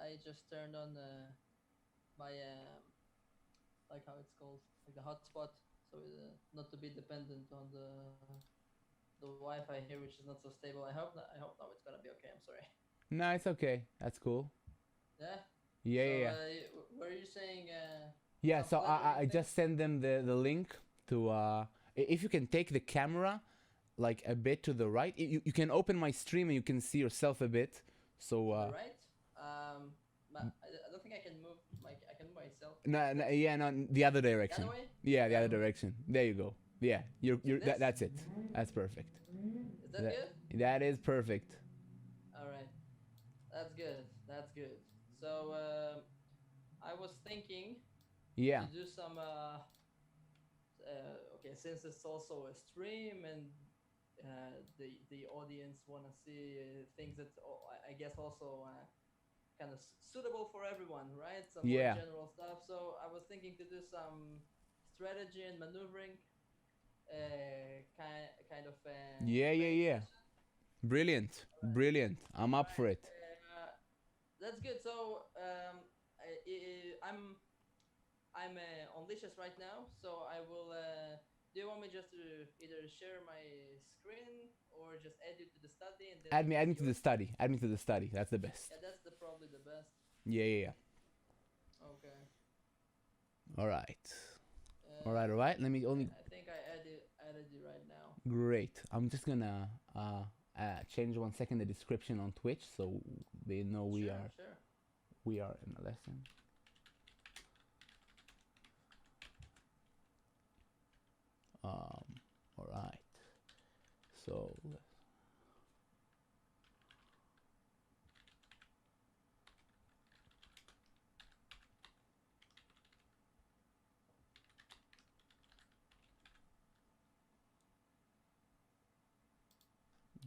I just turned on my like how it's called, like the hotspot, so not to be dependent on the Wi-Fi here, which is not so stable. I hope now it's gonna be okay. I'm sorry. No, it's okay. That's cool. Yeah. Yeah, yeah, So yeah. were you saying Yeah, some so flattering I things? just send them the link to if you can take the camera like a bit to the right, you can open my stream and you can see yourself a bit. So To the right? I don't think I can move. I can move myself a no, no, bit. yeah, no, the other The other direction. way? Yeah, the The other other way. direction. There you go. Yeah, Like this? that's it. That's perfect. Is that That good? that is perfect. All right. That's good. That's good. So I was thinking Yeah. to do some. Okay, since it's also a stream and the audience want to see things that I guess also kind of suitable for everyone, right? Some more Yeah. general stuff. So I was thinking to do some strategy and maneuvering kind of Yeah, yeah, training yeah. session. Brilliant. All right, Brilliant. I'm all up for right. it. That's good. So I'm on Licious right now, so I will. Do you want me just to either share my screen or just add you to the study and then we can Add me see to the yours? study. Add me to the study. That's the best. Yeah, that's probably the best. Yeah, yeah, yeah. Okay. All right. All right, all Uh, right. Let me only. I think I added you right now. Great. I'm just gonna change 1 second the description on Twitch so they know Sure, sure. we are in a lesson. All right. So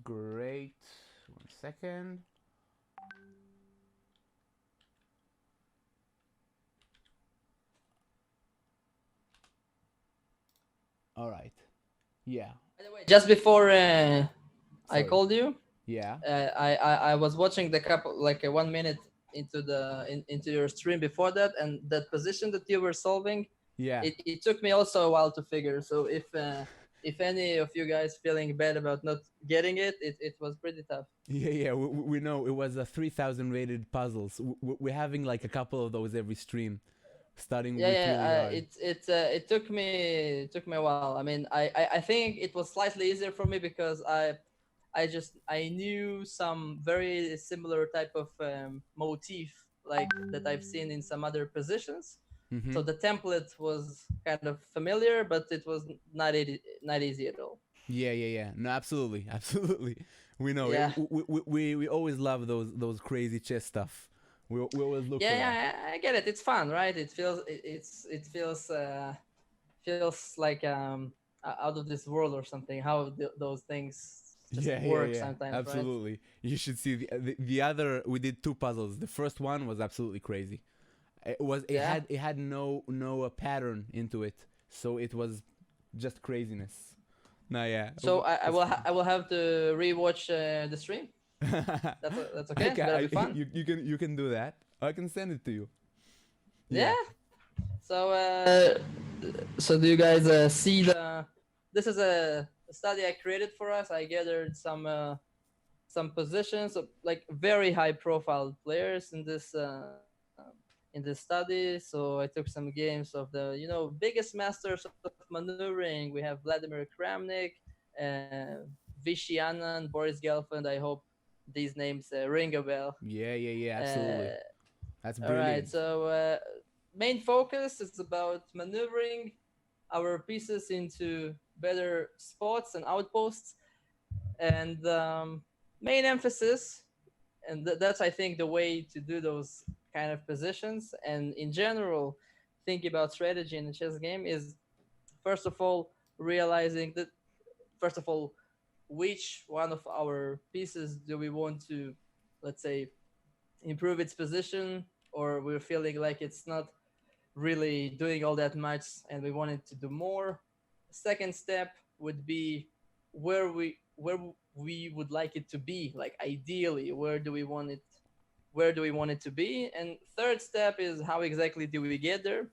great. 1 second. All right. Yeah. By the way, just before I Sorry. called you, Yeah. I was watching the couple like 1 minute into into your stream before that, and that position that you were solving, Yeah. it took me also a while to figure. So if any of you guys feeling bad about not getting it was pretty tough. Yeah, yeah, we know it was a 3,000 rated puzzles. We're having like a couple of those every stream, starting Yeah, with yeah. really hard. It took me a while. I mean, I think it was slightly easier for me because I knew some very similar type of motif like that I've seen in some other positions. Mm-hmm. So the template was kind of familiar, but it was not easy at all. Yeah, yeah, yeah. No, absolutely, absolutely. We know it. Yeah, We always love those crazy chess stuff. We always look yeah, for that. yeah. I get it. It's fun, right? It feels like out of this world or something. How those things just Yeah, yeah, work yeah. sometimes, right? Absolutely. You should see the other. We did two puzzles. The first one was absolutely crazy. Yeah. It had no pattern into it, so it was just craziness. No, yeah, So it's fun. I will have to rewatch the stream. That's okay. That'll be fun. You can do that. I can send it to you. Yeah. Yeah. So so do you guys see the? This is a study I created for us. I gathered some positions of like very high profile players in this study. So I took some games of the biggest masters of maneuvering. We have Vladimir Kramnik, uh, Vishy Anand, Boris Gelfand. I hope these names ring a bell. Yeah, yeah, yeah. Uh, Absolutely. That's all right. brilliant. So main focus is about maneuvering our pieces into better spots and outposts, and main emphasis, and that's I think the way to do those kind of positions. And in general, think about strategy in a chess game is first of all realizing that first of all which one of our pieces do we want to, let's say, improve its position, or we're feeling like it's not really doing all that much and we want it to do more. Second step would be where we would like it to be, like ideally where do we want it, where do we want it to be, and third step is how exactly do we get there.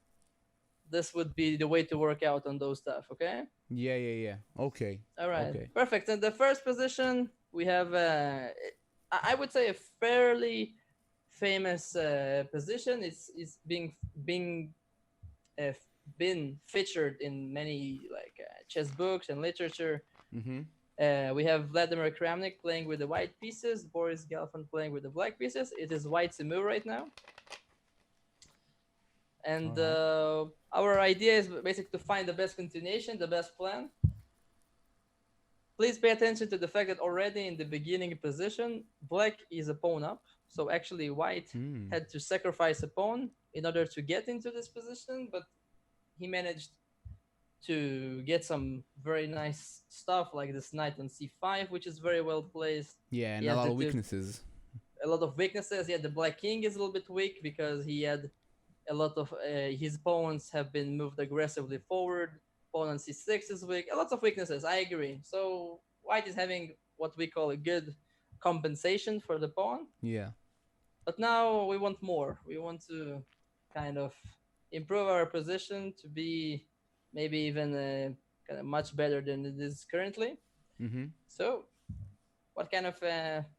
This would be the way to work out on those stuff. Okay. Yeah. Okay. All right. Okay. Perfect. In the first position, we have I would say a fairly famous position. It's uh, been featured in many like chess books and literature. Mm-hmm. We have Vladimir Kramnik playing with the white pieces, Boris Gelfand playing with the black pieces. It is white's a move right now. And Alright. our idea is basically to find the best continuation, the best plan. Please pay attention to the fact that already in the beginning position, black is a pawn up. So actually white had to sacrifice a pawn in order to get into this position, but he managed to get some very nice stuff like this knight on c5, which is very well placed. Yeah, and He a has lot the of weaknesses. a lot of weaknesses. Yeah, the black king is a little bit weak because he had a lot of his pawns have been moved aggressively forward. Pawn on c6 is weak. A lot of weaknesses. I agree. So white is having what we call a good compensation for the pawn. Yeah. But now we want more. We want to kind of improve our position to be maybe even kind of much better than it is currently. Mm-hmm. So, what kind of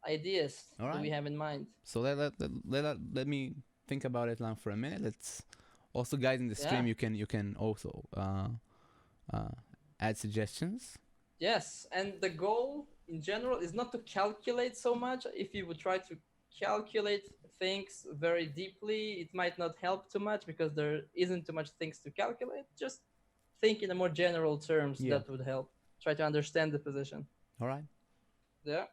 ideas do we have in mind? So let me think about it now for a minute. Let's also, guys, in the stream, you can also add suggestions. Yes, and the goal in general is not to calculate so much. If you would try to calculate things very deeply, it might not help too much because there isn't too much things to calculate. Just think in a more general terms. That would help. Try to understand the position. All right. Yeah.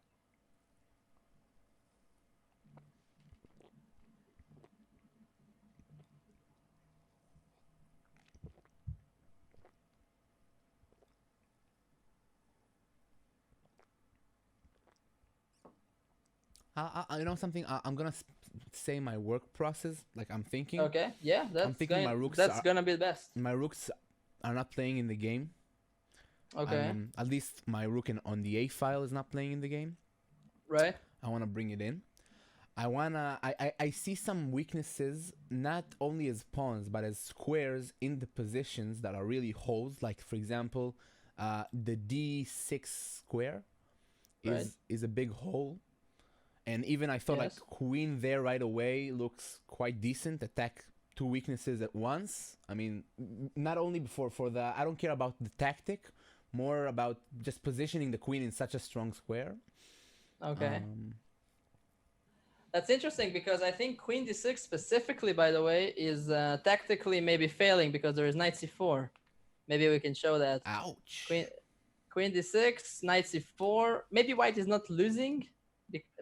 You know something? I'm gonna say my work process. Like I'm thinking. Okay. Yeah. That's gonna be the best. My rooks are not playing in the game. Okay. At least my rook on the A file is not playing in the game. Right. I wanna bring it in. I see some weaknesses not only as pawns but as squares in the positions that are really holes. Like for example, the D6 square is a big hole. And even I thought like queen there right away looks quite decent. Attack two weaknesses at once. I mean, not only for the, I don't care about the tactic, more about just positioning the queen in such a strong square. Okay. That's interesting because I think queen d6 specifically, by the way, is tactically maybe failing because there is knight c4. Maybe we can show that. Ouch. Queen d6, knight c4. Maybe white is not losing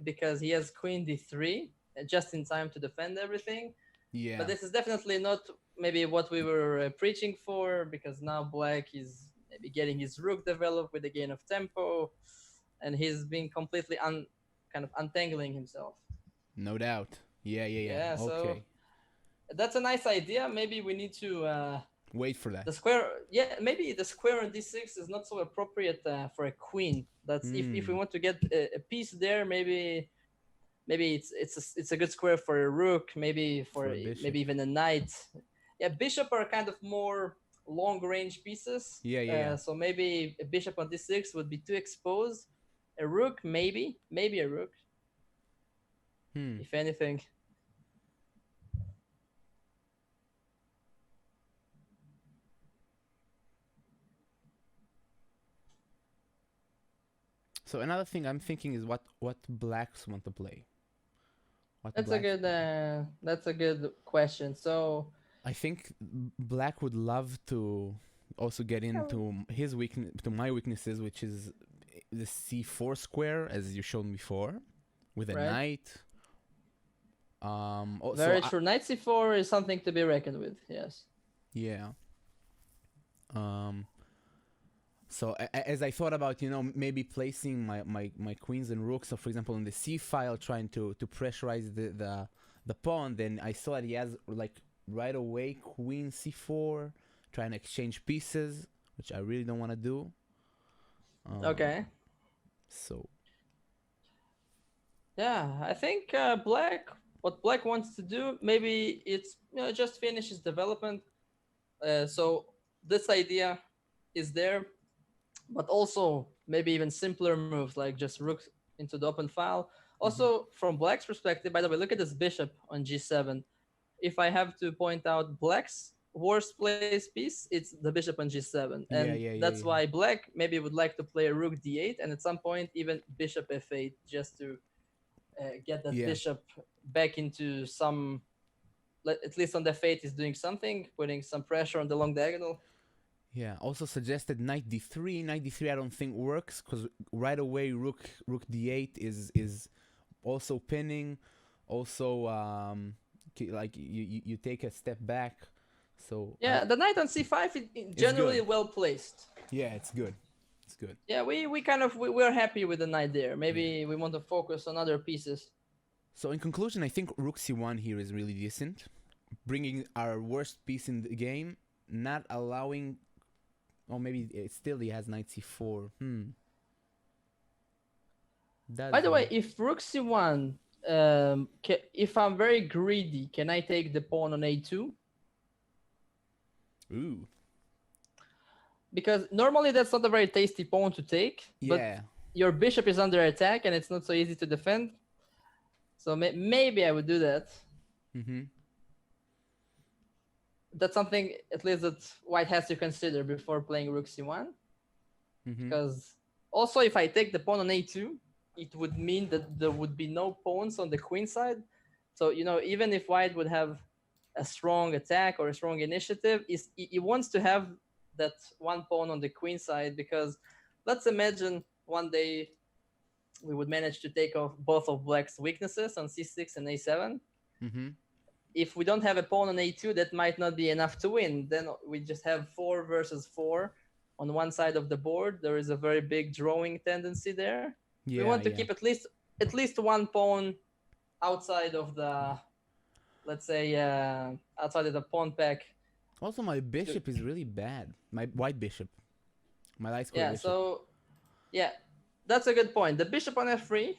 because he has queen d3 just in time to defend everything. Yeah. But this is definitely not maybe what we were preaching for, because now black is maybe getting his rook developed with the gain of tempo, and he's being completely kind of untangling himself. No doubt. Yeah. So okay. That's a nice idea. Maybe we need to wait for that. The square, maybe the square on d6 is not so appropriate for a queen. That's if we want to get a piece there, maybe it's a good square for a rook, maybe maybe even a knight. Yeah, bishop are kind of more long range pieces. Yeah. So maybe a bishop on d6 would be too exposed. A rook, maybe a rook. If anything. So another thing I'm thinking is what blacks want to play. That's a good question. So I think black would love to also get into his my weaknesses, which is the c4 square, as you showed me before, with a knight. Very true. Knight c4 is something to be reckoned with. Yes. Yeah. So as I thought about, maybe placing my queens and rooks, so for example, in the c file, trying to pressurize the pawn, then I saw that he has like right away queen c4, trying to exchange pieces, which I really don't want to do. Okay. So. Yeah, I think black what black wants to do, maybe it's just finish his development. So this idea is there, but also maybe even simpler moves like just rook into the open file. Hmm. Also, from black's perspective, by the way, look at this bishop on g7. If I have to point out black's worst place piece, it's the bishop on g7, and Yeah, yeah, yeah, that's yeah. why black maybe would like to play a rook d8, and at some point even bishop f8, just to get that Yeah, bishop back into some. At least on the f8 is doing something, putting some pressure on the long diagonal. yeah. Also suggested knight d3. Knight d3 I don't think works because right away rook d8 is also pinning. Also, like you take a step back. So Yeah, the knight on c5 is it's generally good. well placed. Yeah, it's good. It's good. Yeah, we kind of we're happy with the knight there. Yeah. Maybe we want to focus on other pieces. So in conclusion, I think rook c1 here is really decent, bringing our worst piece in the game, not allowing. Or maybe still he has knight c4. By Does the way, he? if rook c1, if I'm very greedy, can I take the pawn on a2? Ooh. Because normally that's not a very tasty pawn to take, but Yeah. your bishop is under attack and it's not so easy to defend. So maybe I would do that. Mm-hmm. That's something at least that white has to consider before playing rook c1. Mm-hmm. Because also if I take the pawn on a2, it would mean that there would be no pawns on the queen side. So even if white would have a strong attack or a strong initiative, he wants to have that one pawn on the queen side, because let's imagine one day we would manage to take off both of black's weaknesses on c6 and a7. Mm-hmm. If we don't have a pawn on a2, that might not be enough to win. Then we just have 4 versus 4 on one side of the board. There is a very big drawing tendency there. We Yeah, want to yeah. keep at least one pawn outside of the, let's say, outside of the pawn pack. Also, my To, bishop is really bad. My white bishop. My light square yeah, bishop. so yeah, that's a good point. The bishop on f3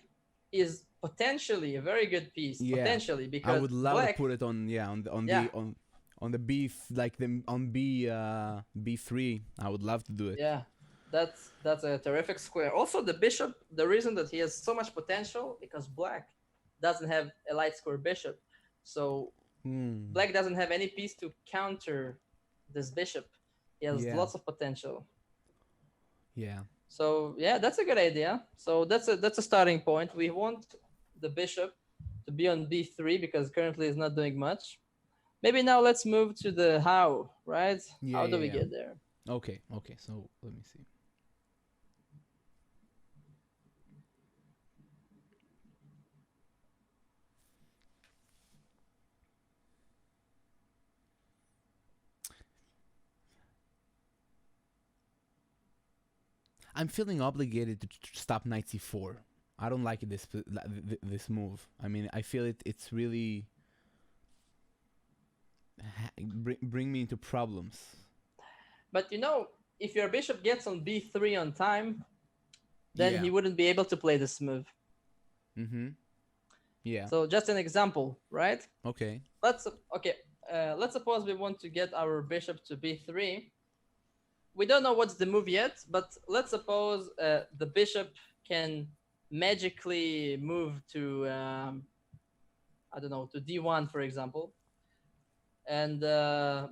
is potentially a very good piece, Yeah. potentially, I because would love to black, put it on yeah, on the like the on b3. I would love to do it. yeah, that's a terrific square. Also, the bishop, the reason that he has so much potential, because black doesn't have a light square bishop, so Hmm. black doesn't have any piece to counter this bishop. He has Yeah. lots of potential. Yeah. So yeah, that's a good idea. So that's a starting point. We want the bishop to be on b3 because currently it's not doing much. Maybe now let's move to the how, right? Yeah, How do yeah, we yeah. get there? Okay, okay. So let me see. I'm feeling obligated to stop knight c4. I don't like this move. I mean, I feel it's really bring me into problems. But if your bishop gets on b3 on time, then Yeah. he wouldn't be able to play this move. Mm-hmm. Yeah. So just an example, right? Okay. Let's suppose we want to get our bishop to b3. We don't know what's the move yet, but let's suppose the bishop can magically move to I don't know, to d1, for example, and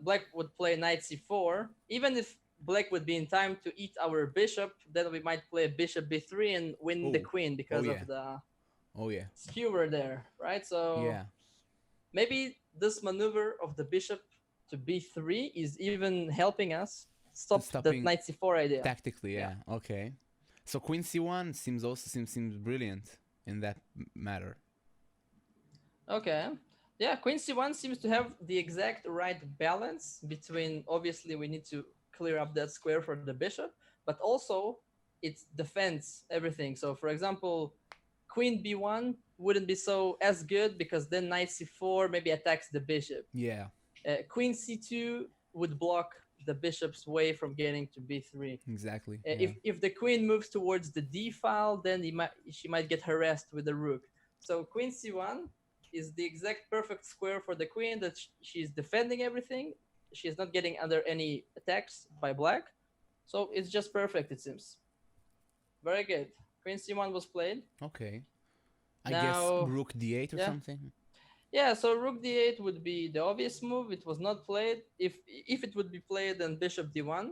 black would play knight c4. Even if black would be in time to eat our bishop, then we might play bishop b3 and win the Oh. queen Oh because yeah. of the Oh yeah. skewer there, right? So Yeah. maybe this maneuver of the bishop to b3 is even helping us To stop that stopping knight c4 idea. tactically. Yeah. Yeah. Okay. So queen c1 seems brilliant in that matter. Okay. Yeah, queen c1 seems to have the exact right balance between, obviously we need to clear up that square for the bishop, but also it defends everything. So for example, queen b1 wouldn't be so as good because then knight c4 maybe attacks the bishop. Yeah. Queen c2 would block the bishop's way from getting to b3. Exactly. Yeah. If the queen moves towards the d file, then she might get harassed with the rook. So queen c1 is the exact perfect square for the queen that she's defending everything. She's not getting under any attacks by black. So it's just perfect, it seems. Very good. Queen c1 was played. Okay. I guess Now, rook d8 or yeah. something. Yeah, so rook d8 would be the obvious move. It was not played. If it would be played, then bishop d1.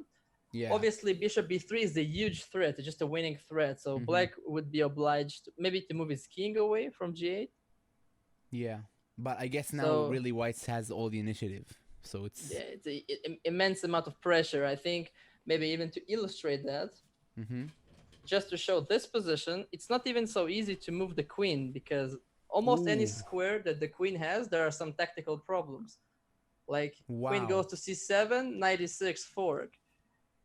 Yeah. Obviously, bishop b3 is a huge threat. It's just a winning threat. So black would be obliged maybe to move his king away from g8. Yeah. But I guess now So really white has all the initiative. So yeah, it's it's an immense amount of pressure. I think maybe even to illustrate that, just to show this position, it's not even so easy to move the queen because almost any Ooh. square that the queen has, there are some tactical problems. Like queen Wow. goes to c7, knight e6 fork.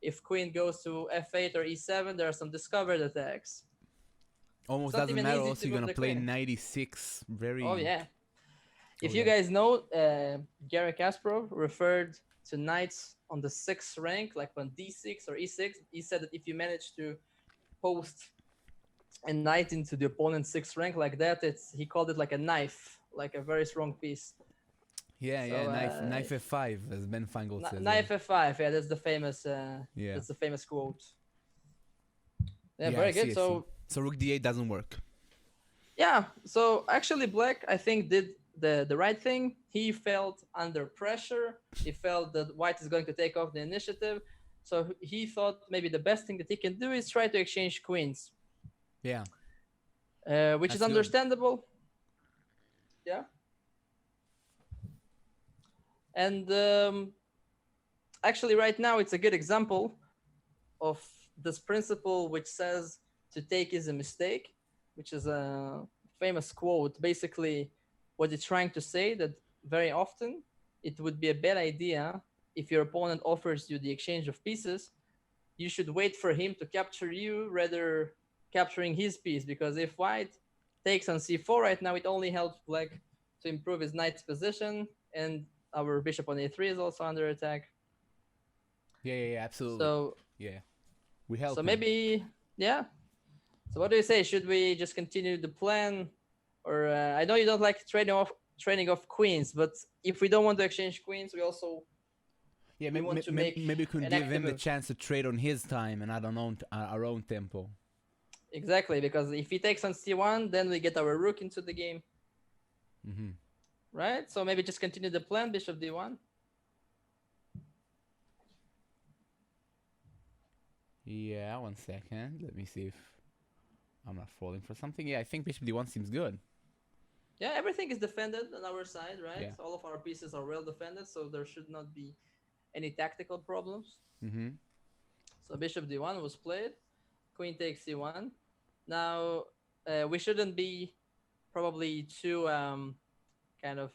If queen goes to f8 or e7, there are some discovered attacks. Almost It's not doesn't even matter. easy Also, to you're move gonna the play queen. 96. Very. Oh yeah. If Oh, you yeah. guys know, Gary Kasparov referred to knights on the 6th rank, like on d6 or e6. He said that if you manage to post a knight into the opponent's 6th rank like that, he called it like a knife, like a very strong piece. Yeah, So knife f5, as Ben Feingold says. knife f5, yeah, that's the famous Yeah. that's the famous quote. Yeah, Yeah, I very see, good. I see. So So rook d8 doesn't work. yeah, so actually black I think did the right thing. He felt under pressure. He felt that white is going to take off the initiative. So he thought maybe the best thing that he can do is try to exchange queens. Yeah. Which That's is good. understandable. Yeah. And actually right now it's a good example of this principle which says to take is a mistake, which is a famous quote. Basically, what it's trying to say that very often it would be a bad idea if your opponent offers you the exchange of pieces. You should wait for him to capture you rather capturing his piece, because if white takes on c4 right now, it only helps black to improve his knight's position, and our bishop on a3 is also under attack. Yeah, absolutely. So yeah. We help so him. maybe, yeah. So what do you say? Should we just continue the plan, or I know you don't like training off queens, but if we don't want to exchange queens, we also Yeah, we want to make maybe we can an give active him the move. chance to trade on his time and not on our own tempo. Exactly, because if he takes on c1, then we get our rook into the game. Right? So maybe just continue the plan, bishop d1. Yeah, 1 second. Let me see if I'm not falling for something. Yeah, I think bishop d1 seems good. Yeah, everything is defended on our side, right? Yeah. So all of our pieces are well defended, so there should not be any tactical problems. So bishop d1 was played. Queen takes c1. Now, we shouldn't be probably too kind of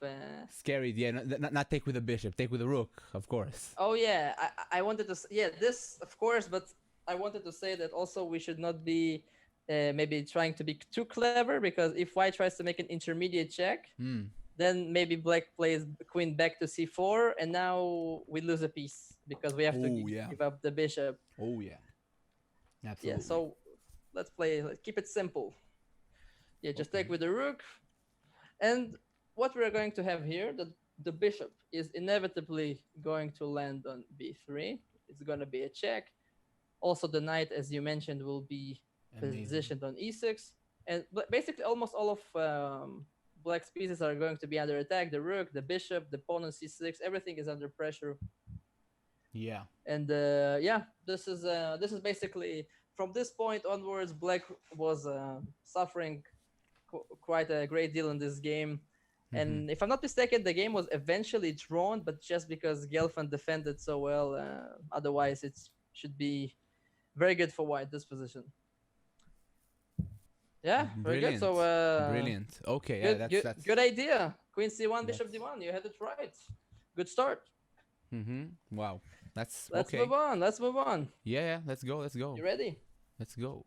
Scary. Yeah, not take with a bishop. Take with a rook, of course. oh yeah, I wanted to this of course, but I wanted to say that also we should not be maybe trying to be too clever, because if white tries to make an intermediate check, then maybe black plays queen back to c4, and now we lose a piece because we have to give up the bishop. Oh yeah, absolutely. Yeah, so let's keep it simple. Yeah, just take with the rook. And what we're going to have here, the bishop is inevitably going to land on b3. It's going to be a check. Also, the knight, as you mentioned, will be positioned on e6. And basically, almost all of black's pieces are going to be under attack. The rook, the bishop, the pawn on c6, everything is under pressure. Yeah. And yeah, this is basically, from this point onwards, black was suffering quite a great deal in this game. And if I'm not mistaken, the game was eventually drawn, but just because Gelfand defended so well. Otherwise, it should be very good for white, this position. Yeah, very good. So brilliant. Okay, that's good idea. Queen c1, bishop d1. You had it right. Good start. Wow. Let's move on. Let's move on. Yeah, let's go. You ready? Let's go.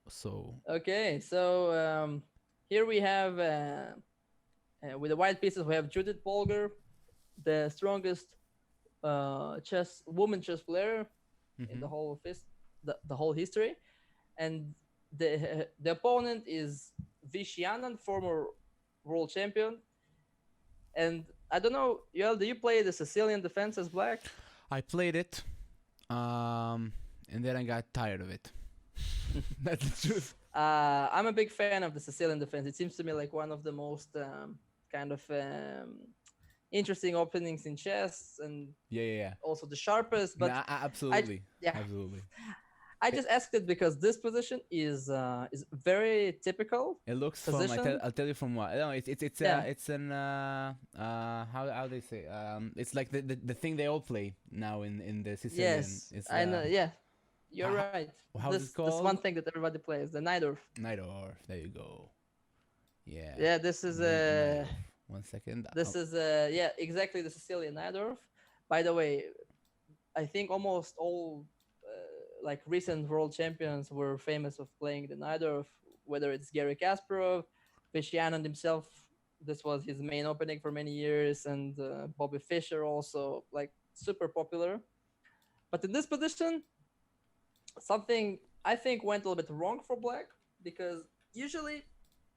So okay, so here we have with the white pieces, we have Judith Polgar, the strongest woman chess player in the whole the whole history, and the opponent is Vishy Anand, former world champion. And I don't know, Yoel, do you play the Sicilian defense as black? I played it, and then I got tired of it. That's the truth. I'm a big fan of the Sicilian defense. It seems to me like one of the most kind of interesting openings in chess, and Yeah, yeah, yeah. also the sharpest. But Nah, I absolutely, yeah, absolutely. I It, just asked it because this position is very typical it looks from. position. I'll tell you from what. No, Yeah. it's an how they say it's like the thing they all play now in the Sicilian. Yes, It's I know. Yeah, you're how, right. how's it This one called? thing that everybody plays, the Najdorf. Night Orf. There you go. Yeah. Yeah, this is Night Orf. 1 second. yeah, exactly the Sicilian Najdorf. By the way, I think almost all like recent world champions were famous of playing the Najdorf, whether it's Gary Kasparov, Vishianand himself. This was his main opening for many years, and Bobby Fischer also, like super popular. But in this position, something I think went a little bit wrong for Black, because usually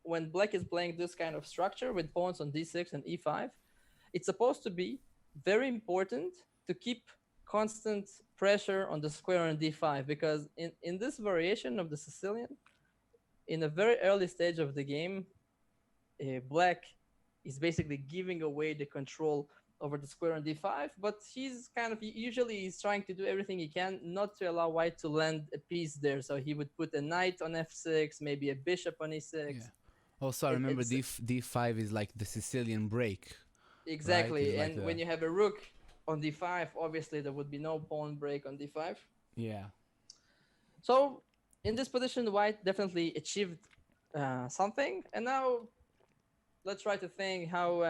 when Black is playing this kind of structure with pawns on d6 and e5, it's supposed to be very important to keep constant pressure on the square on d5, because in this variation of the Sicilian, in a very early stage of the game, Black is basically giving away the control over the square on d5, but he's kind of usually he's trying to do everything he can not to allow white to land a piece there. So he would put a knight on f6, maybe a bishop on e6. Yeah. Also, I remember It's D5 is like the Sicilian break, right? It's exactly, like and the when you have a rook on d5, obviously there would be no pawn break on d5. yeah. So in this position, white definitely achieved something, and now let's try to think how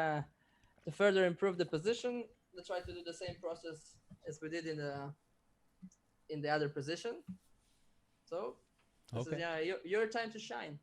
to further improve the position. Let's try to do the same process as we did in the other position. So this is Okay. your time to shine.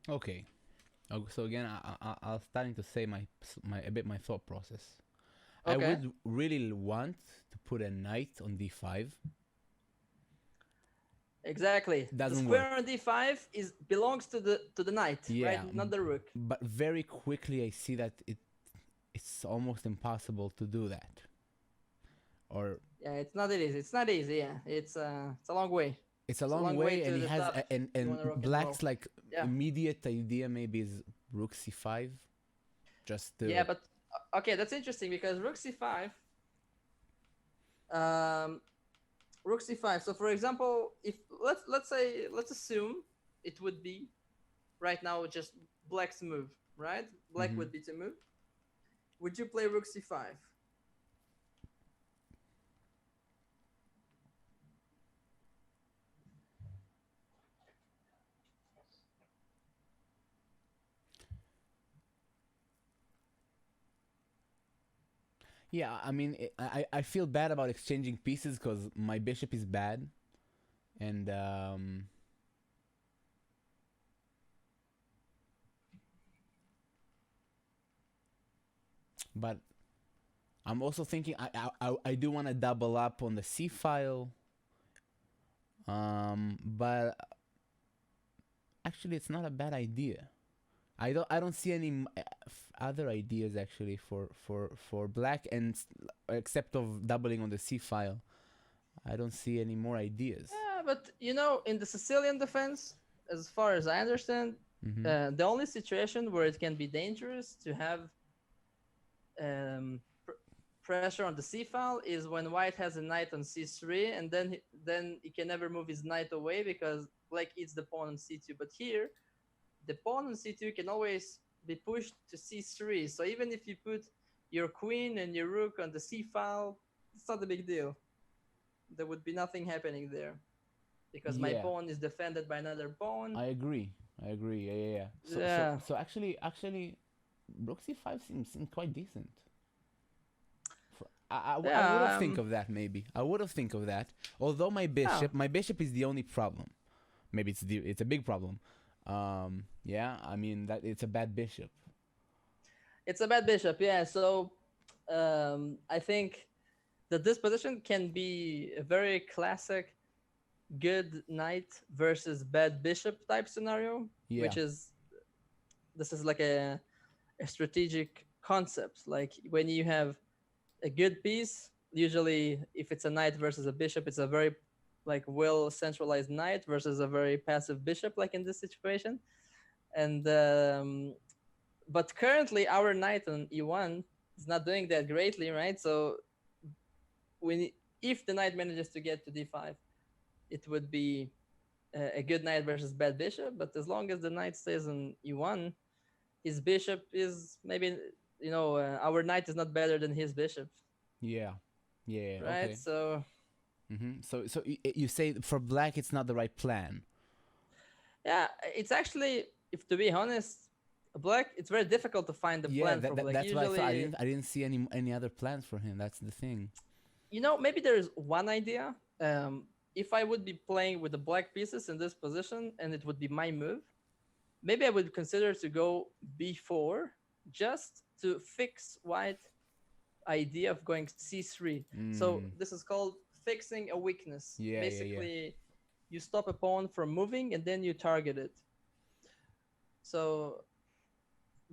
Okay. So again, I'll starting to say my thought process. I Okay, would really want to put a knight on d5. exactly. The Doesn't work. square on d5 is belongs to the knight, right? Yeah, Not the rook. but very quickly I see that it's almost impossible to do that. Or Yeah, it's not easy. It's not easy. Yeah, it's a long way. it's a It's a long long way way, and to he the has top. If you and want to rock and roll. black's like Yeah, immediate idea maybe is rook c5, just yeah, to but okay, that's interesting because rook c5, um, rook c5. So for example, if let's assume it would be right now just black's move, right? Black hmm would be to move. Would you play rook c5? yeah. I mean, I feel bad about exchanging pieces because my bishop is bad, and but I'm also thinking I do want to double up on the c file, but actually it's not a bad idea. I don't see any other ideas actually for black, and except of doubling on the c file. I don't see any more ideas. Yeah, but in the Sicilian defense, as far as I understand, Mm-hmm. the only situation where it can be dangerous to have pressure on the c file is when white has a knight on c3, and then he can never move his knight away because black eats the pawn on c2. But here, the pawn on c2 can always be pushed to c3. So even if you put your queen and your rook on the c file, it's not a big deal. There would be nothing happening there. because my Yeah, pawn is defended by another pawn. I agree. I agree. Yeah, yeah, yeah. Yeah. So actually, Rook C5 seems quite decent. I would have Yeah. think of that maybe. I would have think of that. Although Oh, my bishop is the only problem. Maybe it's a big problem. Yeah, I mean that it's a bad bishop. it's a bad bishop. Yeah. So I think that this position can be a very classic good knight versus bad bishop type scenario, Yeah, which is this is like a strategic concept. Like when you have a good piece, usually if it's a knight versus a bishop, it's a very like well centralized knight versus a very passive bishop, like in this situation. And but currently our knight on e1 is not doing that greatly, right? So when if the knight manages to get to d5, it would be a good knight versus bad bishop. But as long as the knight stays on e1, his bishop is maybe our knight is not better than his bishop, yeah, yeah. right? Okay. So So you say for black it's not the right plan. yeah, it's actually, if to be honest, black, it's very difficult to find the Yeah, plan for black. that's why I thought Usually, I didn't see any other plans for him. That's the thing. maybe there's one idea. If I would be playing with the black pieces in this position and it would be my move, maybe I would consider to go b4 just to fix white idea of going c3. So Mm. this is called fixing a weakness. Yeah, yeah, yeah. Basically, you stop a pawn from moving and then you target it. So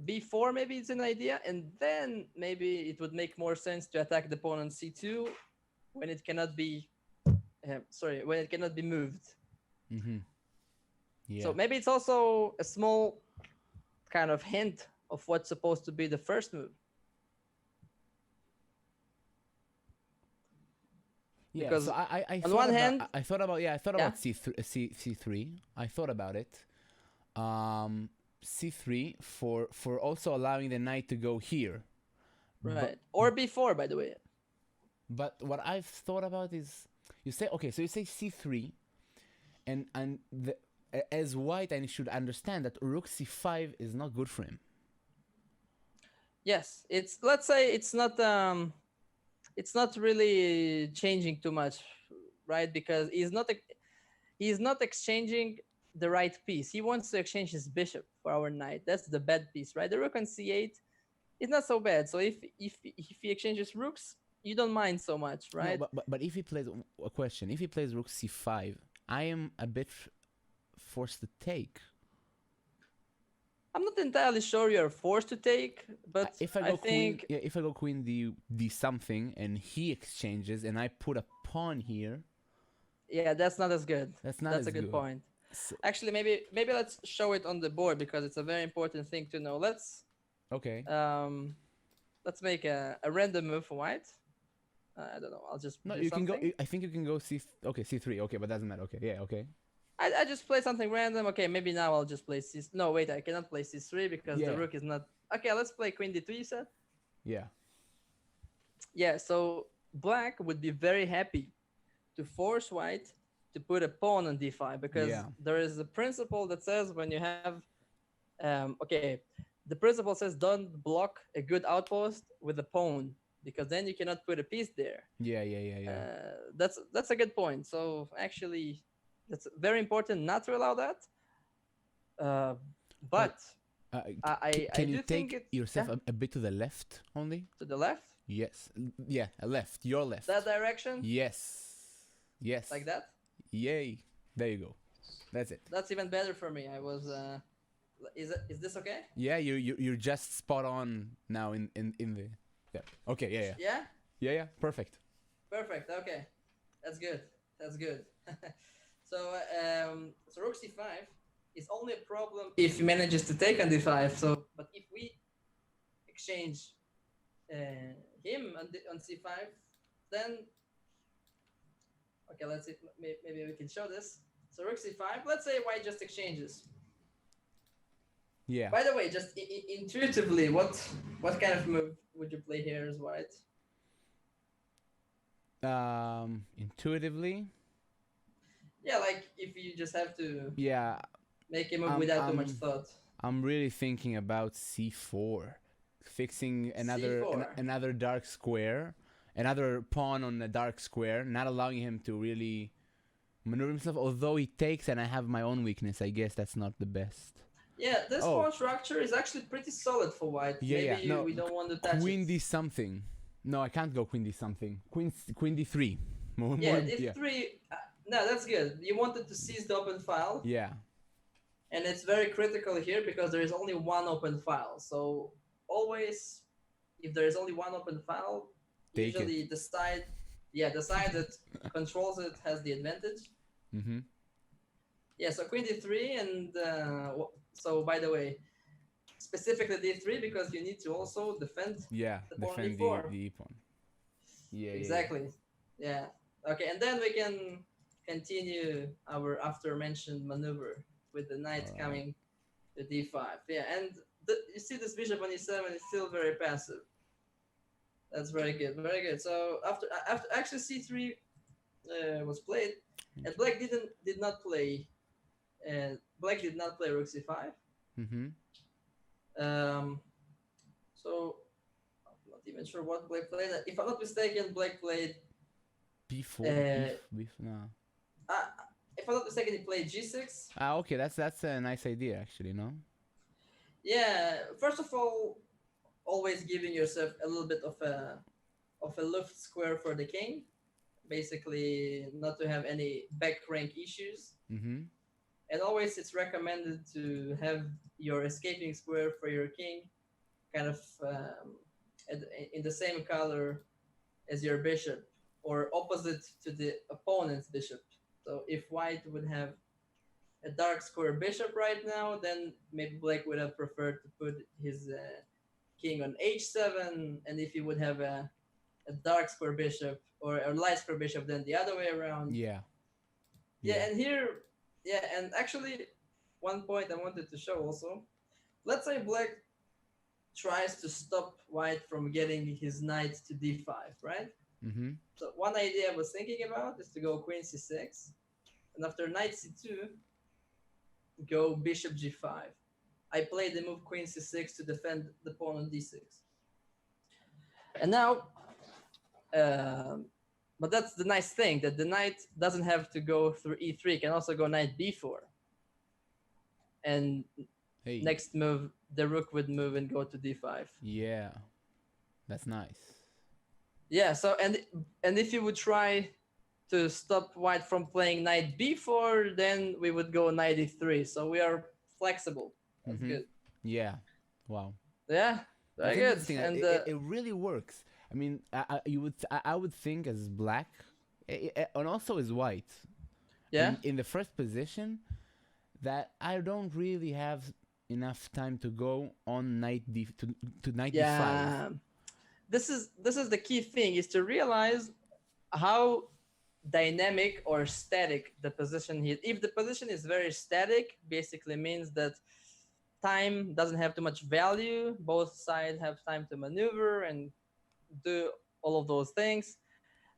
b4 maybe it's an idea, and then maybe it would make more sense to attack the pawn on c2 when it cannot be when it cannot be moved. Mhm. Yeah. So maybe it's also a small kind of hint of what's supposed to be the first move. Yeah, Because so I on thought one about hand, I thought about yeah I thought yeah, about C3. I thought about it. C3 for also allowing the knight to go here. right, or b4, by the way. But what I've thought about is you say okay, so you say C3, and as white I should understand that Rook C5 is not good for him. Yes, let's say it's not really changing too much, right? Because he's not exchanging the right piece. He wants to exchange his bishop for our knight. That's the bad piece, right? The rook on c8 is not so bad. So if he exchanges rooks, you don't mind so much, No, right? but if he plays a question, if he plays Rook C5, I am a bit forced to take. I'm not entirely sure you're forced to take, but If I I go queen, think yeah, if I go queen d something and he exchanges and I put a pawn here, yeah, that's not as good. that's not That's as a good good. point. So, Actually, maybe let's show it on the board because it's a very important thing to know. okay. Let's make a random move for white. I don't know. I'll just No, do you can go. something. I think you can go okay, C3. Okay, but doesn't matter. Okay, yeah, okay. I just play something random. Okay, maybe now I'll just play c. No, wait, I cannot play c3 because the Yeah, rook is not. Okay, let's play queen d2. You said. yeah, Yeah. So black would be very happy to force white to put a pawn on d5 because yeah, there is a principle that says when you have okay, the principle says don't block a good outpost with a pawn because then you cannot put a piece there. yeah, yeah, yeah, yeah. That's a good point. So actually, that's very important not to allow that. Uh, Well, but I can you do think take it's yourself a bit to the left only? to the left, Yes. Yeah, a left. Your left. that direction, Yes. Yes. like that. Yay. There you go. That's it. That's even better for me. I was. Is this okay? Yeah, you're just spot on now in the. Yeah. Okay. Yeah. Yeah. Yeah. Yeah. Yeah. Perfect. Perfect. Okay, that's good. That's good. So so rook c5 is only a problem if he manages to take on d5. So, but if we exchange him on c5, then okay, let's see. Maybe we can show this. So rook c5. Let's say white just exchanges. Yeah. By the way, just intuitively, what kind of move would you play here as white? Intuitively. Yeah, like if you just have to Yeah, make a move I'm without too much I'm thought. I'm really thinking about c4, fixing C4. another dark square, another pawn on a dark square, not allowing him to really maneuver himself. Although he takes, and I have my own weakness, I guess that's not the best. Yeah, this Oh, pawn structure is actually pretty solid for white. yeah, Maybe yeah. No, we don't want to touch it. queen d something. No, I can't go queen d something. Queen d3. Yeah, Yeah, d3. No, that's good. You wanted to seize the open file, yeah. and it's very critical here because there is only one open file. So always, if there is only one open file, Take it. usually the side that controls it has the advantage. Mm-hmm. Yeah, so queen d3, and so by the way, specifically d3 because you need to also defend Yeah, the pawn on defend d4. the e pawn. Yeah, yeah, yeah. Exactly. Yeah. Okay, and then we can continue our after mentioned maneuver with the knight All right. coming to d5. Yeah, and you see this bishop on e7 is still very passive. That's very good, very good. So after actually c3 was played, and Black did not play rook c5. Mm-hmm. Um, so I'm not even sure what Black played. If I'm not mistaken, Black played. B4, Uh, no. uh, if I'm not mistaken, he played g6. Ah, okay, that's a nice idea actually, no? Yeah. First of all, always giving yourself a little bit of a left square for the king. Basically, not to have any back rank issues. Mm-hmm. And always, it's recommended to have your escaping square for your king kind of in the same color as your bishop or opposite to the opponent's bishop. So if white would have a dark square bishop right now, then maybe black would have preferred to put his king on h7, and if he would have a dark square bishop or a light square bishop, then the other way around. Yeah. Yeah, and here, yeah, and actually, one point I wanted to show also. Let's say black tries to stop white from getting his knight to d5, right? Mm-hmm. So one idea I was thinking about is to go queen c6, and after knight c2, go bishop g5. I played the move queen c6 to defend the pawn on d6. And now, but that's the nice thing, that the knight doesn't have to go through e3, it can also go knight b4. And Hey. next move, the rook would move and go to d5. Yeah. That's nice. Yeah, so and if you would try to stop white from playing knight b4, then we would go knight e3. So we are flexible. That's good. Yeah. Wow. Yeah, very good. And it really works. I mean, I would think as black, and also as white. yeah, In the first position, that I don't really have enough time to go on knight to knight yeah. d5. This is the key thing, is to realize how dynamic or static the position is. If the position is very static, basically means that time doesn't have too much value. Both sides have time to maneuver and do all of those things.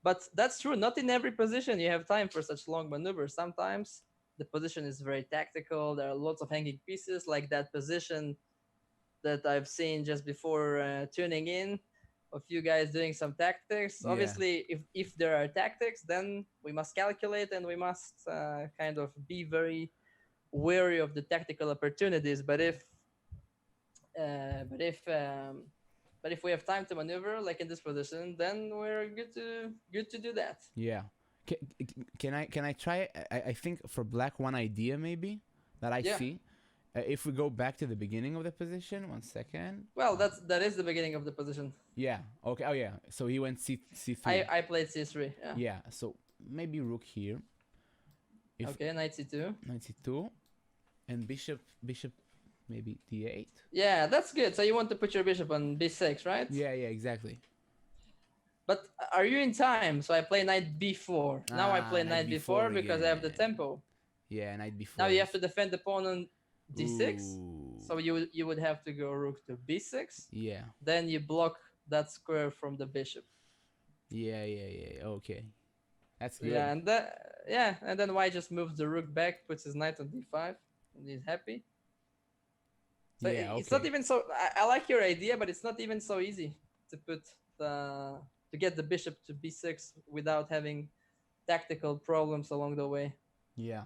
But that's true. Not in every position you have time for such long maneuvers. Sometimes the position is very tactical. There are lots of hanging pieces, like that position that I've seen just before tuning in of you guys doing some tactics. Yeah. Obviously, if there are tactics, then we must calculate and we must kind of be very wary of the tactical opportunities. Uh, but if um, but if we have time to maneuver, like in this position, then we're good to do that. Yeah. Can I try? I think for black, one idea maybe that I see. If we go back to the beginning of the position, 1 second. Well, that is the beginning of the position. Yeah. Okay. Oh yeah. So he went c3. I played c3. Yeah. Yeah. So maybe rook here. Okay, knight c2. Knight c2, and bishop maybe d8. Yeah, that's good. So you want to put your bishop on b6, right? Yeah. Yeah. Exactly. But are you in time? So I play knight b4. Now I play knight b4 because I have the tempo. Yeah, knight b4. Now you have to defend the pawn on d6. Ooh. So you would have to go rook to b6. Yeah. Then you block that square from the bishop. Yeah. Okay. That's good. Yeah, and yeah, and then white just moves the rook back, puts his knight on d5, and he's happy. So Yeah, it's not okay. even so. I like your idea, but it's not even so easy to put the to get the bishop to b6 without having tactical problems along the way. Yeah.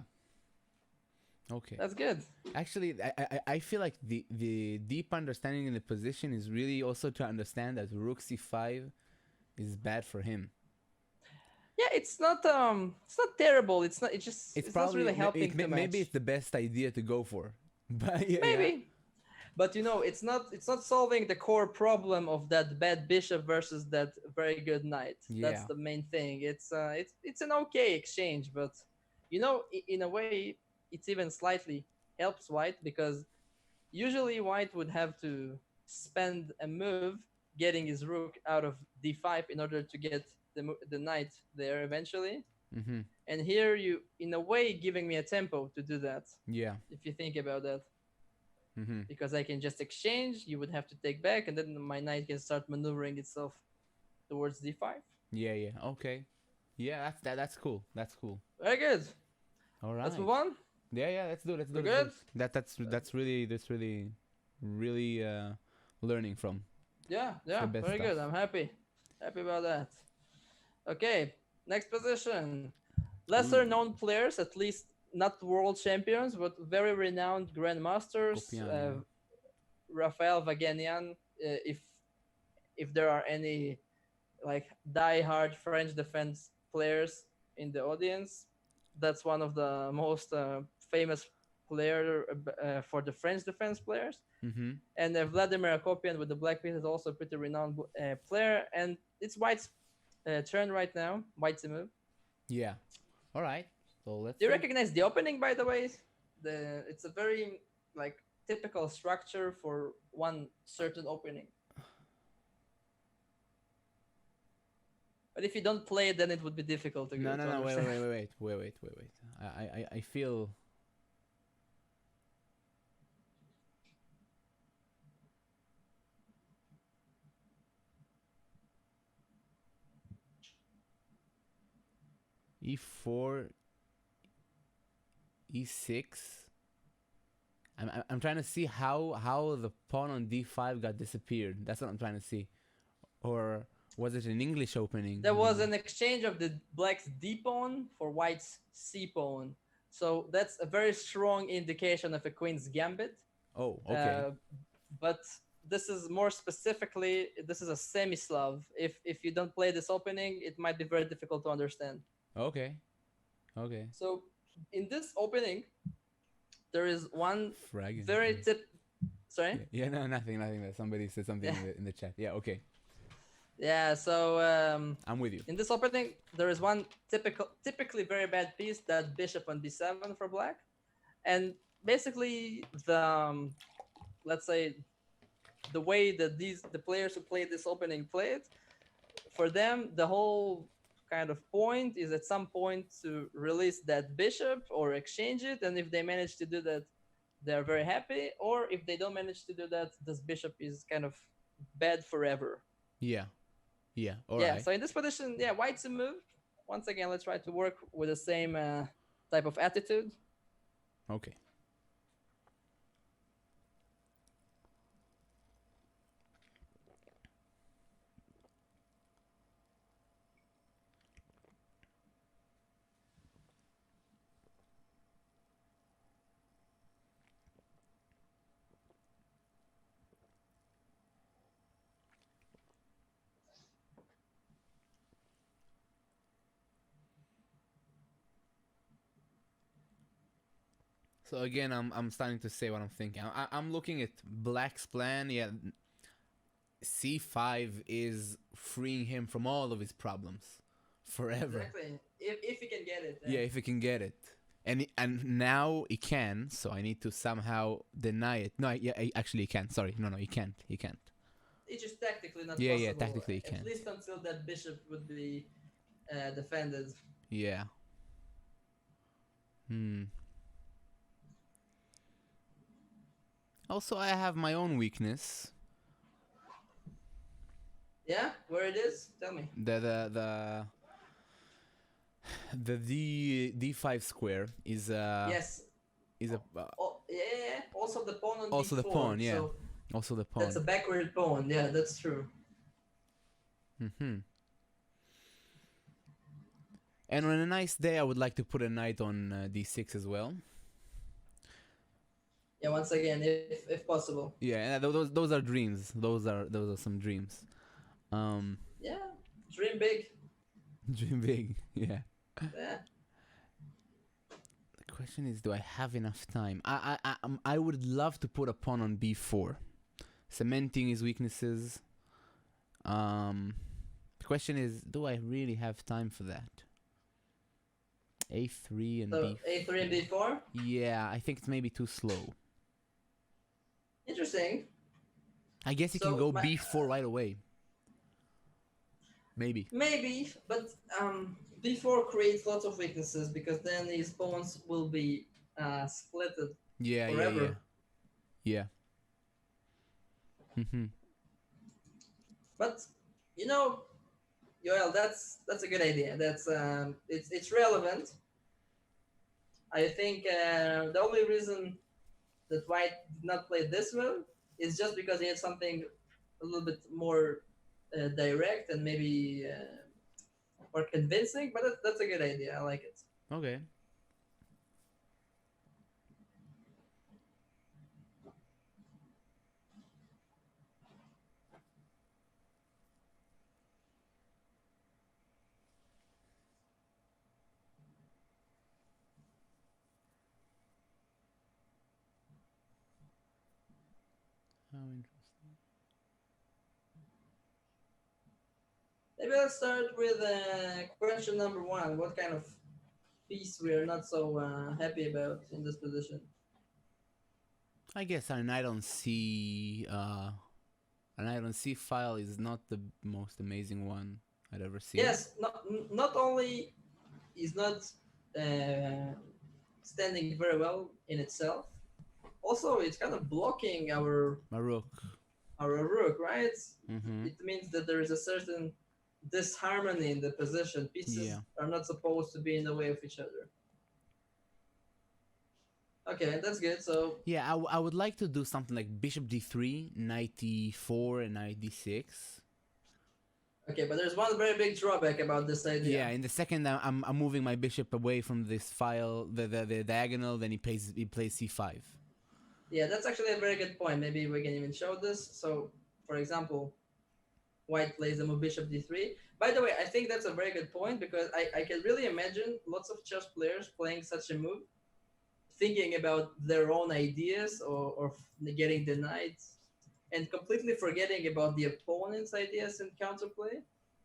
Okay. That's good. Actually, I feel like the deep understanding in the position is really also to understand that rook c5 is bad for him. Yeah, it's not terrible. It's it's not really probably helping too maybe it's much. the best idea to go for, but yeah, yeah, Maybe. But it's not solving the core problem of that bad bishop versus that very good knight. That's yeah. the main thing. It's an okay exchange, but in a way, it's even slightly helps white because usually white would have to spend a move getting his rook out of d5 in order to get the knight there eventually. Mm-hmm. And here you, in a way, giving me a tempo to do that. Yeah. If you think about that, Mm-hmm. because I can just exchange, you would have to take back, and then my knight can start maneuvering itself towards d5. Yeah, yeah. Okay. Yeah, that's cool. That's cool. Very good. All Let's right. move on. Yeah, yeah. Let's do it. Let's do We're it. Let's do good. it. That's really really learning from. Yeah, It's the yeah, best very stuff. good. I'm happy about that. Okay, next position. Lesser Ooh, known players, at least not world champions, but very renowned grandmasters. Kopian. Yeah. Rafael Vaganian, if there are any like die-hard French defense players in the audience, that's one of the most famous player for the French defense players. Mm-hmm. And Vladimir Akopian with the Black Piece is also a pretty renowned player. And it's White's turn right now. White to move. Yeah. All right. So let's Do you see. recognize the opening, by the way? It's a very like typical structure for one certain opening. But if you don't play it, then it would be difficult No, no, to no. understand. Wait. I feel. E4, E6. I'm trying to see how the pawn on D5 got disappeared. That's what I'm trying to see. Or was it an English opening? There was an exchange of the black's d pawn for white's c pawn. So that's a very strong indication of a queen's gambit. Oh, okay. But this is more specifically, this is a semi-Slav. If you don't play this opening, it might be very difficult to understand. Okay. Okay. So in this opening, there is one Fragging. very tip. Sorry. Yeah, no, nothing. Somebody said something Yeah. in the chat. Yeah, okay. Yeah. So I'm with you. in this opening, there is one typically very bad piece, that bishop on d7 for black, and basically let's say the way that the players who played this opening play it, for them the whole kind of point is at some point to release that bishop or exchange it, and if they manage to do that, they're very happy, or if they don't manage to do that, this bishop is kind of bad forever. Yeah. Yeah. All yeah right. So in this position, yeah, white's a move. Once again, let's try to work with the same type of attitude. Okay. So again, I'm starting to say what I'm thinking. I'm looking at Black's plan. Yeah, C5 is freeing him from all of his problems forever. Exactly. If he can get it. Yeah, if he can get it. And now he can, so I need to somehow deny it. No, yeah, actually he can't. Sorry, no, he can't. He can't. It's just tactically not Yeah, possible. yeah, tactically he At can't. least until that bishop would be defended. Yeah. Also, I have my own weakness. Yeah, where it is? Tell me. The The d5 square is Yes. is a Oh, yeah. Also the pawn on also the d4. pawn, yeah. So Also the that's a pawn. backward pawn. Yeah, that's true. Mm-hmm. And on a nice day, I would like to put a knight on d6 as well. Yeah, once again, if possible. Yeah, those are dreams. Those are some dreams. Um, Yeah, dream big. dream big. Yeah. Yeah. The question is, do I have enough time? I would love to put a pawn on b4, cementing his weaknesses. The question is, do I really have time for that? A3 and So b4. a3 and b4. Yeah, I think it's maybe too slow. Interesting. I guess he can So go b4 right away. Maybe. maybe, but b4 creates lots of weaknesses because then his pawns will be splitted Yeah, yeah, yeah. forever. Yeah. Mm-hmm. But you know, Yoel, that's a good idea. That's it's relevant. I think the only reason that White did not play this well is just because he had something a little bit more direct and maybe more convincing. But that's a good idea. I like it. Okay. How interesting. Maybe let's start with question number one. What kind of piece we are not so happy about in this position? I guess a knight on C file is not the most amazing one I'd ever seen. Yes, not only is not uh, standing very well in itself, also it's kind of blocking our Rook. rook, right? Mm-hmm. It means that there is a certain disharmony in the position. Pieces Yeah. are not supposed to be in the way of each other. Okay, that's good. So Yeah, I would like to do something like bishop d3, knight d4, and knight d6. okay, but there's one very big drawback about this idea. Yeah, in the second I'm moving my bishop away from this file, the diagonal. Then he plays c5. Yeah, that's actually a very good point. Maybe we can even show this. So, for example, White plays the move bishop d3. By the way, I think that's a very good point because I can really imagine lots of chess players playing such a move, thinking about their own ideas or getting the knight, and completely forgetting about the opponent's ideas and counterplay.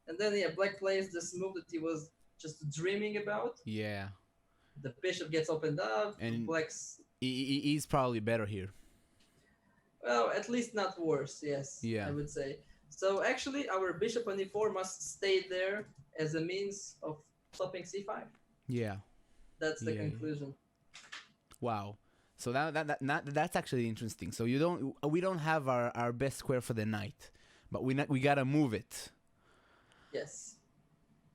And then, yeah, Black plays this move that he was just dreaming about. Yeah. The bishop gets opened up. And Black's, he's probably better here. well, at least not worse, yes, Yeah. I would say. So actually, our bishop on e4 must stay there as a means of stopping c5. Yeah. That's the Yeah. conclusion. Wow. So that's actually interesting. So we don't have our best square for the knight, but we gotta move it. Yes.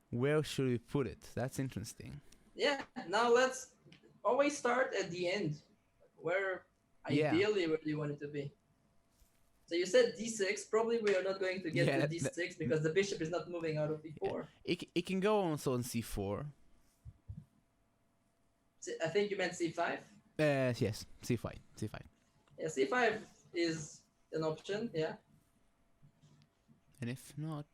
Where should we put it? That's interesting. Yeah. Now let's always start at the end, where Yeah. ideally where do you want it to be? So you said d6. Probably we are not going to get to d6 because the bishop is not moving out of e4. It can go also on c4. I think you meant c5. Yes, c5. Yeah, c5 is an option. Yeah. And if not,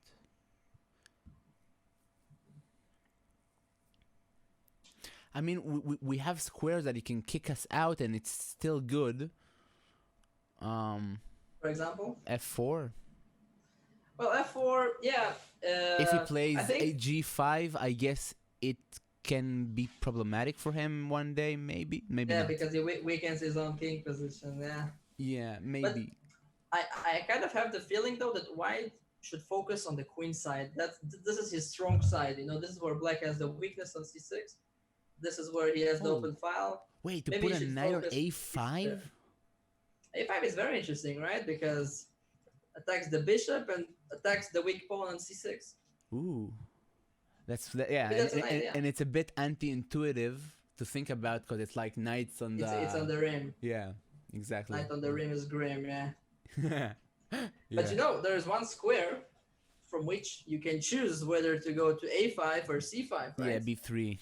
I mean, we have squares that he can kick us out, and it's still good. For example, f4. well, f4. Yeah. If he plays I think, a g5, I guess it can be problematic for him one day. Maybe yeah, not. because he weakens his own king position. Yeah. Yeah, maybe. I kind of have the feeling though that White should focus on the queen side. This is his strong side. You know, this is where Black has the weakness on c6. This is where he has the open file. Wait, to Maybe put he a should knight on focus a5? a5 is very interesting, right? Because attacks the bishop and attacks the weak pawn on c6. Ooh. Yeah, Maybe that's a knight, yeah. and it's a bit anti-intuitive to think about because it's like knights on It's on the rim. yeah, exactly. Knight on the rim is grim, yeah. Yeah. But Yeah. you know, there's one square from which you can choose whether to go to a5 or c5, right? Yeah, b3.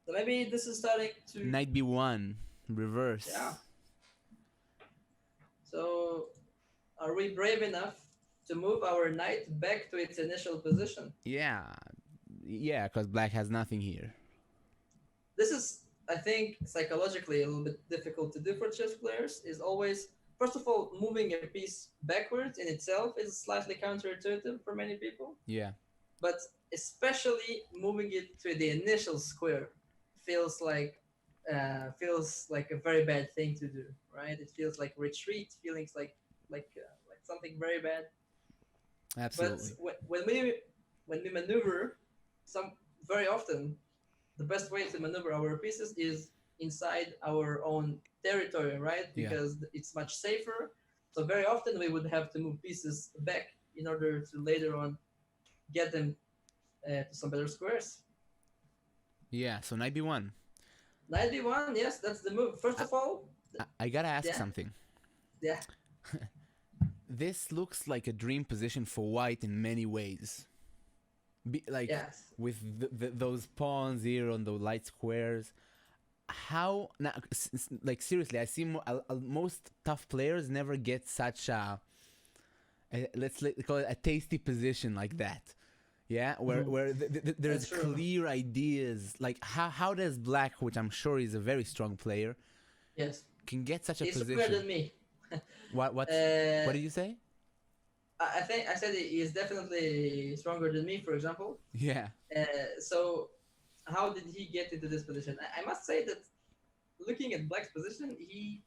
So maybe this is starting to... Knight b1, reverse. Yeah. So, are we brave enough to move our knight back to its initial position? Yeah, yeah, because black has nothing here. This is, I think, psychologically a little bit difficult to do for chess players. Is always, first of all, moving a piece backwards in itself is slightly counterintuitive for many people. Yeah. But especially moving it to the initial square feels like a very bad thing to do, right? It feels like retreat, feelings like something very bad. Absolutely. But when we maneuver, very often the best way to maneuver our pieces is inside our own territory, right? Because it's much safer. So very often we would have to move pieces back in order to later on get them to some better squares. Yeah, so knight b1. Knight b1, yes, that's the move. First of all... I gotta ask something. Yeah. This looks like a dream position for white in many ways. Yes. With those pawns here on the light squares. How... Now, like, seriously, I see most tough players never get such let's call it a tasty position like that. Yeah, where there's clear ideas. Like, how does black, which I'm sure is a very strong player, yes, can get such a position? He's stronger than me. What did you say? I said he is definitely stronger than me, for example. Yeah. So how did he get into this position? I must say that looking at black's position, he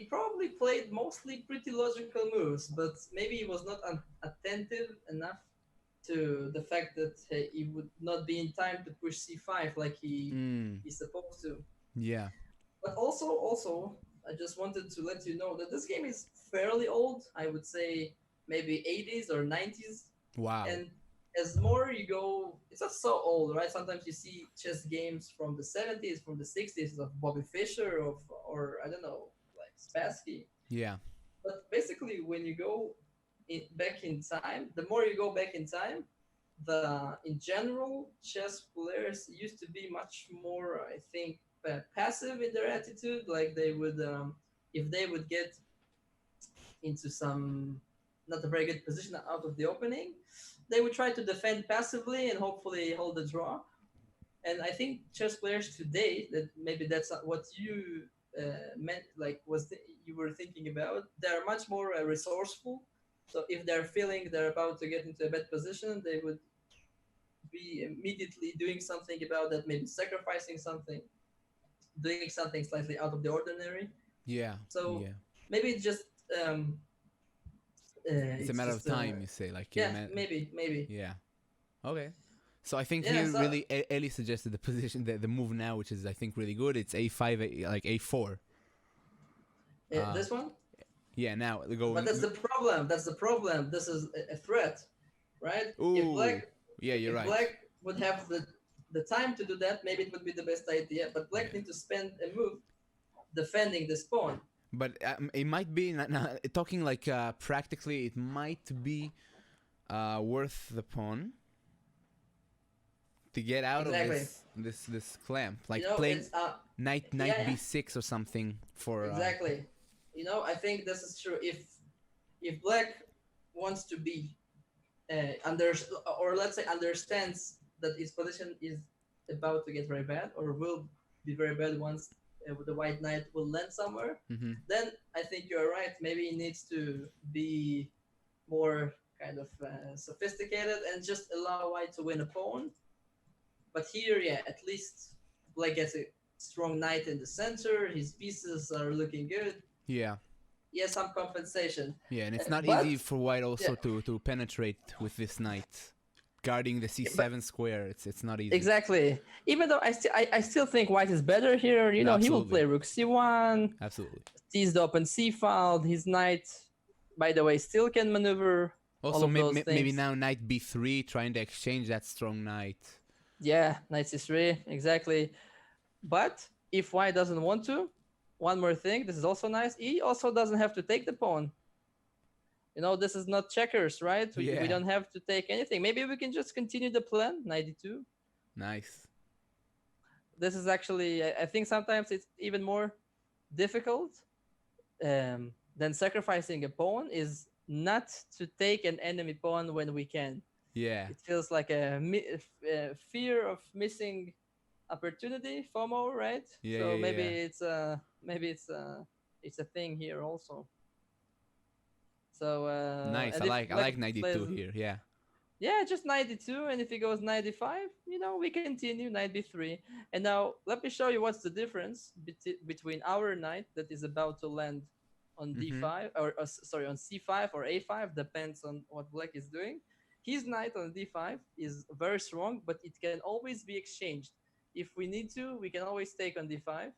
probably played mostly pretty logical moves, but maybe he was not attentive enough to the fact that he would not be in time to push c5 like he's supposed to. Yeah. But also, I just wanted to let you know that this game is fairly old. I would say maybe 80s or 90s. Wow. And as more you go, it's not so old, right? Sometimes you see chess games from the 70s, from the 60s of Bobby Fischer, or I don't know, like Spassky. Yeah. But basically, when you go back in time, the more you go back in time, in general, chess players used to be much more, I think, passive in their attitude. Like they would, if they would get into some not a very good position out of the opening, they would try to defend passively and hopefully hold the draw. And I think chess players today, that maybe that's what you meant, like you were thinking about, they're much more resourceful. So if they're feeling they're about to get into a bad position, they would be immediately doing something about that, maybe sacrificing something, doing something slightly out of the ordinary. Yeah. So yeah. maybe it's just it's a matter of time, you say, like maybe. Yeah. Okay. So I think here really Eli suggested the position, the move now, which is I think really good. It's a5, like a4. This one. Yeah. Now go. But that's the problem. This is a threat, right? Ooh. If black, you're right. Black would have the time to do that, maybe it would be the best idea. But black need to spend a move defending this pawn. But it might be talking like practically. It might be worth the pawn to get out of this clamp, like playing knight b6 or something for. Exactly. I think this is true. If black wants to be understands that his position is about to get very bad or will be very bad once the white knight will land somewhere, then I think you're right. Maybe he needs to be more kind of sophisticated and just allow white to win a pawn. But here, at least black gets a strong knight in the center. His pieces are looking good. Yeah. He has some compensation. Yeah, and it's not easy for white also to penetrate with this knight. Guarding the c7 square, it's not easy. Exactly. Even though I still think white is better here. He will play rook c1. Absolutely. Sees the open c file. His knight, by the way, still can maneuver all Also, of those maybe things. now knight b3, trying to exchange that strong knight. Yeah, knight c3, exactly. But if white doesn't want to, one more thing, this is also nice. He also doesn't have to take the pawn. This is not checkers, right? We Yeah, don't have to take anything. Maybe we can just continue the plan, 92. nice. This is actually, I think sometimes it's even more difficult than sacrificing a pawn is not to take an enemy pawn when we can. Yeah, It feels like a fear of missing opportunity, FOMO, right? yeah, So yeah, maybe yeah. it's a thing here also. So Nice. and if I black like 92 plays, here. Yeah. yeah, just 92, and if he goes 95, we continue knight b3. And now let me show you what's the difference between our knight that is about to land on Mhm. d5, or sorry, on c5 or a5, depends on what black is doing. His knight on d5 is very strong, but it can always be exchanged. If we need to, we can always take on d5.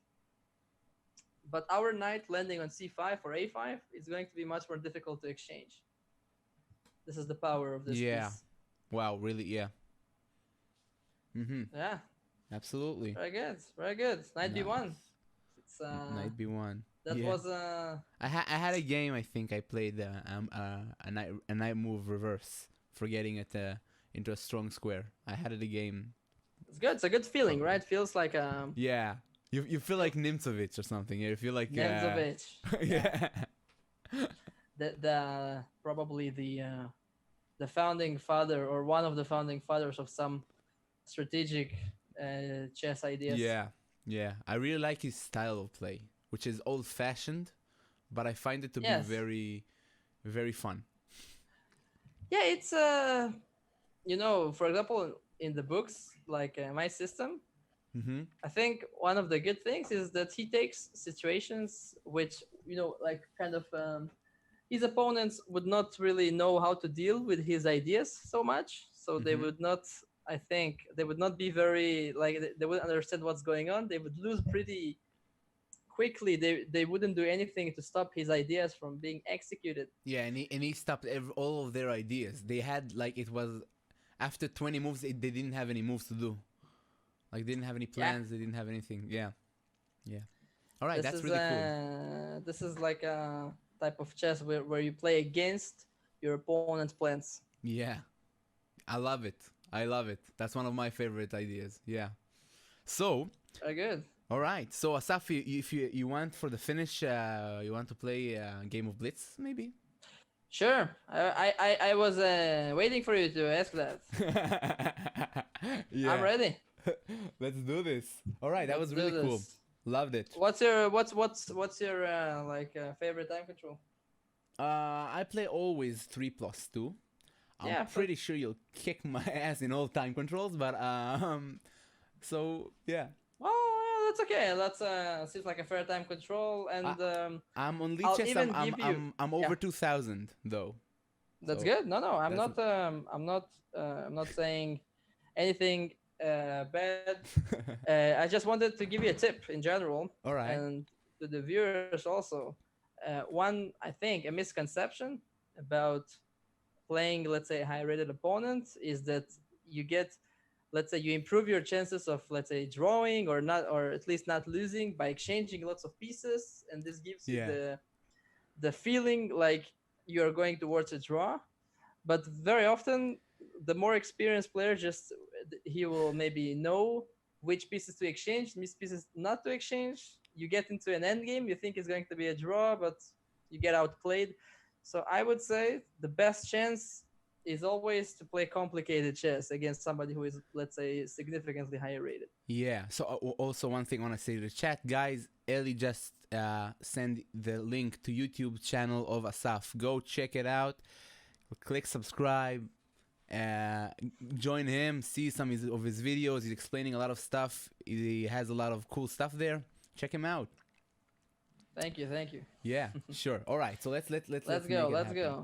But our knight landing on c5 or a5 is going to be much more difficult to exchange. This is the power of this Yeah. piece. Wow. Really. Yeah. Mhm. Yeah, Absolutely. very good, very good. Knight b1. Nice. It's Knight b1. that Yeah. was I had a game. I think I played a knight move reverse, forgetting it into a strong square. I had it a game. it's good. It's a good feeling, Probably. right? Feels like Yeah. You feel feel like Nimzovich or something. You feel like Nemzovich. Yeah, yeah. the probably the founding father or one of the founding fathers of some strategic chess ideas. Yeah. Yeah. I really like his style of play, which is old fashioned, but I find it to be Yes. very very fun. Yeah, it's for example, in the books, like my system, Mhm. I think one of the good things is that he takes situations which, like kind of his opponents would not really know how to deal with his ideas so much. So they Mhm. would not, I think, they would not be very, like, they wouldn't understand what's going on. They would lose pretty quickly. They wouldn't do anything to stop his ideas from being executed. Yeah, and he stopped all of their ideas. They had like it was after 20 moves, they didn't have any moves to do. Like they didn't have any Yeah. plans. They didn't have anything. Yeah, yeah. All right, This that's is really cool. like a type of chess where you play against your opponent's plans. Yeah, I love it. I love it. That's one of my favorite ideas. Yeah. So, Very good. all right. So Asaf, if you want for the finish, you want to play a game of Blitz, maybe? Sure. I was waiting for you to ask that. I'm Yeah. ready. Let's do this. All right, that Let's was do really cool. this. Loved it. What's your favorite time control? I play always 3+2. I'm Yeah, pretty sure you'll kick my ass in all time controls, but so yeah. well, yeah, that's okay. That's seems like a fair time control, I, and I'm on I'll leeches. even give you. I'm Yeah, over 2,000 though. that's So good. No, I'm that's not. I'm not saying anything bad. I just wanted to give you a tip in general, all right. and to the viewers also. One, I think, a misconception about playing, let's say, a high-rated opponent is that you get, let's say, you improve your chances of, let's say, drawing or not, or at least not losing by exchanging lots of pieces, and this gives you Yeah. the feeling like you're going towards a draw. But very often, the more experienced player just he will maybe know which pieces to exchange, which pieces not to exchange. You get into an end game, you think it's going to be a draw, but you get outplayed. So I would say the best chance is always to play complicated chess against somebody who is, let's say, significantly higher rated. Yeah. So also one thing I want to say to the chat, guys. Ellie just send the link to YouTube channel of Asaf. Go check it out. Click subscribe. Uh, Join him. See some of his videos. He's explaining a lot of stuff. He has a lot of cool stuff there. Check him out. Thank you, thank you. Yeah. Sure. All right. So let's Let's make go, it let's happen. go.